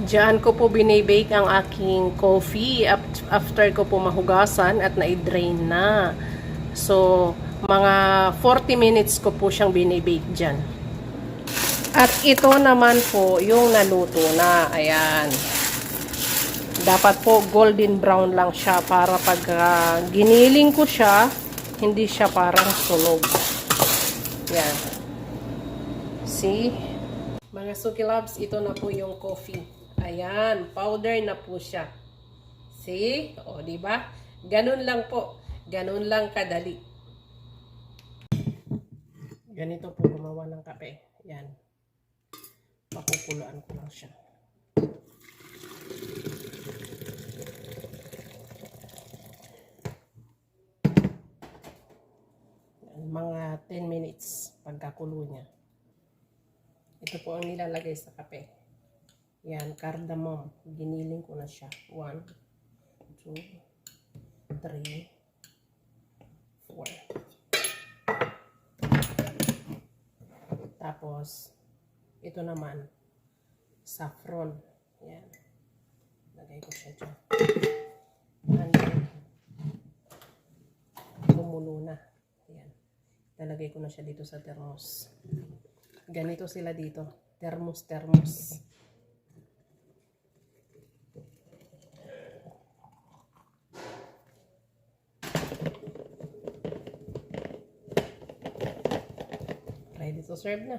Diyan ko po binibake ang aking coffee after ko po mahugasan at na-drain na. So, mga 40 minutes ko po siyang binibake dyan. At ito naman po yung naluto na. Ayan. Dapat po golden brown lang siya para pag giniling ko siya, hindi siya parang sunog. Yan. See? Mga Suki Loves, ito na po yung coffee. Ayan, powder na po siya. See? O, diba? Ganun lang po. Ganun lang kadali. Ganito po gumawa ng kape. Yan. Papupuluan ko lang siya. Yan, mga 10 minutes pagkakulo niya. Ito po ang nilalagay sa kape. Yan, cardamom. Giniling ko na siya. 1, 2, 3, 4. Tapos, ito naman, saffron. Yan. Lagay ko siya dyan. And then, kumulo na. Yan. Lalagay ko na siya dito sa thermos. Ganito sila dito. Thermos. Ready to serve na.